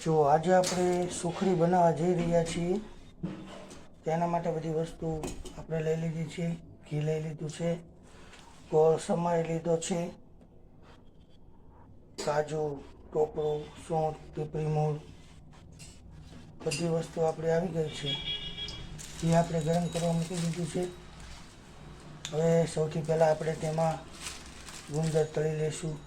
જો આજે આપણે સુખડી બનાવવા જઈ રહ્યા છીએ તેના માટે બધી વસ્તુ આપણે લઈ લીધી છે. ઘી લઈ લીધું છે, ગોળ સમારી લીધો છે, કાજુ, ટોપરું, સૂંઠ, પીપળી મૂળ બધી વસ્તુ આપણે આવી ગઈ છે. ઘી આપણે ગરમ કરવા મૂકી દીધું છે. હવે સૌથી પહેલાં આપણે તેમાં ગુંદર તળી લઈશું.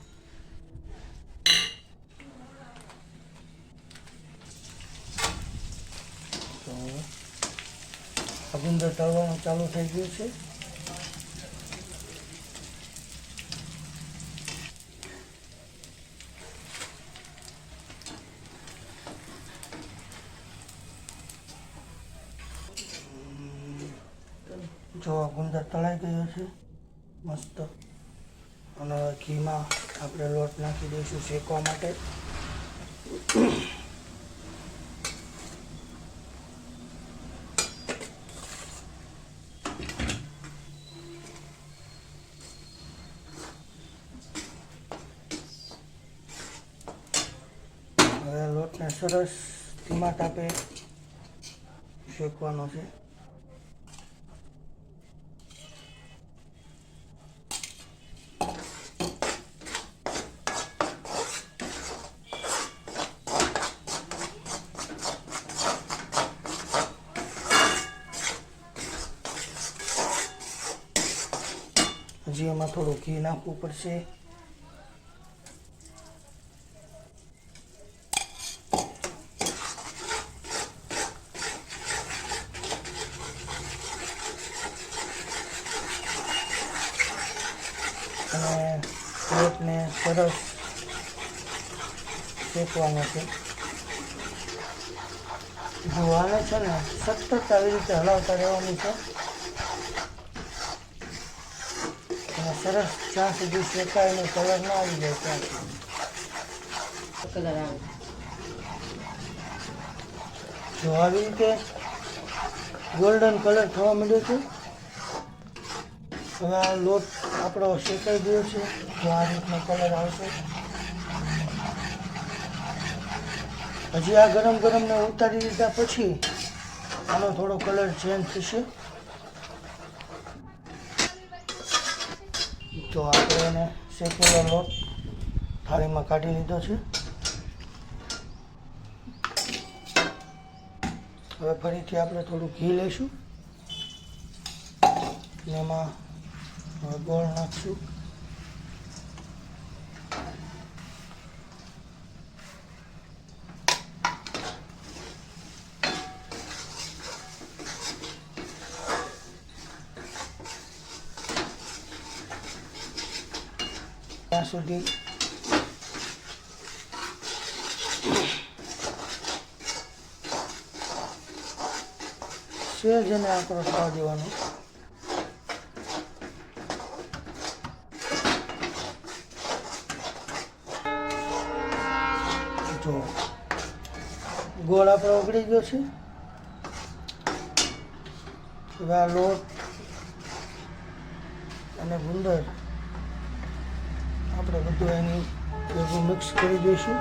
તો આ ગુંદર તળવાનું ચાલુ થઈ ગયું છે. જો ગુંદર તળાઈ ગયો છે મસ્ત. અને ઘીમાં આપણે લોટ નાખી દઈશું શેકવા માટે. હવે લોટને સરસ ધીમા તાપે શેકવાનો છે. હજી એમાં થોડું ઘી નાખવું પડશે. અને લોટને સરસ શેકવાનો છે. જો આને છે ને સતત આવી રીતે હલાવતા રહેવાનું છે. અને સરસ જ્યાં સુધી શેકાયનો કલર ના આવી જાય ત્યાં કલર આવે. જો આવી રીતે ગોલ્ડન કલર થવા માંડ્યો છે. હવે આ લોટ આપણો શેકાઈ ગયો છે. જો આ રીતનો કલર આવશે. હજી આ ગરમ ગરમને ઉતારી દીધા પછી આનો થોડો કલર ચેન્જ થશે. તો આપણે એને શેકેલો લોટ થાળીમાં કાઢી લીધો છે. હવે ફરીથી આપણે થોડું ઘી લઈશું અને એમાં ગોળ નાખશું. ત્યાં સુધી સહેજ એને આકરો થવા દેવાનો. જો ગોળ આપણો ઓગળી ગયો છે. હવે આ લોટ અને ગુંદર આપણે બધું એની ભેગું મિક્સ કરી દઈશું.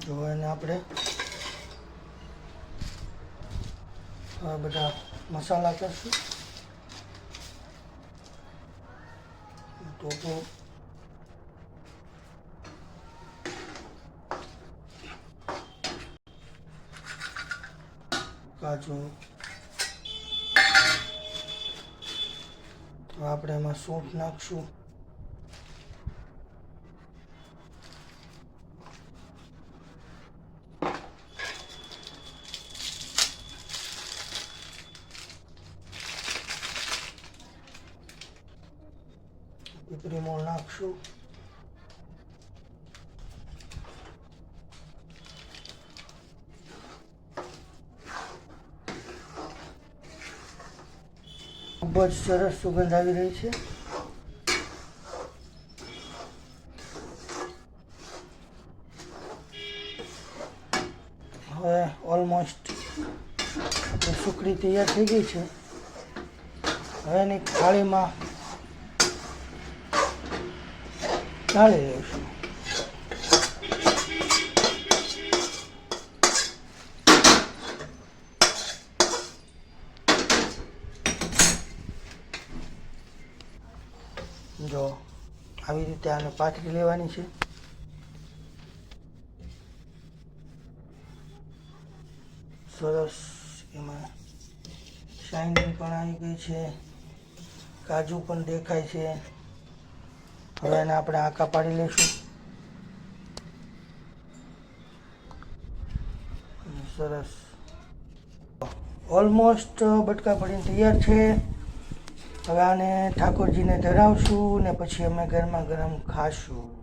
જો એને આપણે હવે બધા મસાલા કરશું. ટોપરું, કાજુ, આપણે એમાં સૂંઠ નાખશું. પીપળી મૂળ નાખશું. ખૂબ જ સરસ સુગંધ આવી રહી છે. હવે ઓલમોસ્ટ આપણી સુખડી તૈયાર થઈ ગઈ છે. હવે એની થાળીમાં ઢાળી લઈશું. જો આવી રીતે આને પાથરી લેવાની છે. સરસ એમાં શાઇનિંગ પણ આવી ગઈ છે, કાજુ પણ દેખાય છે. હવે એને આપણે આંકા પાડી લઈશું. સરસ, ઓલમોસ્ટ બટકા પડીને તૈયાર છે. હવે આને ઠાકોરજીને ધરાવશું ને પછી અમે ગરમા ગરમ ખાશું.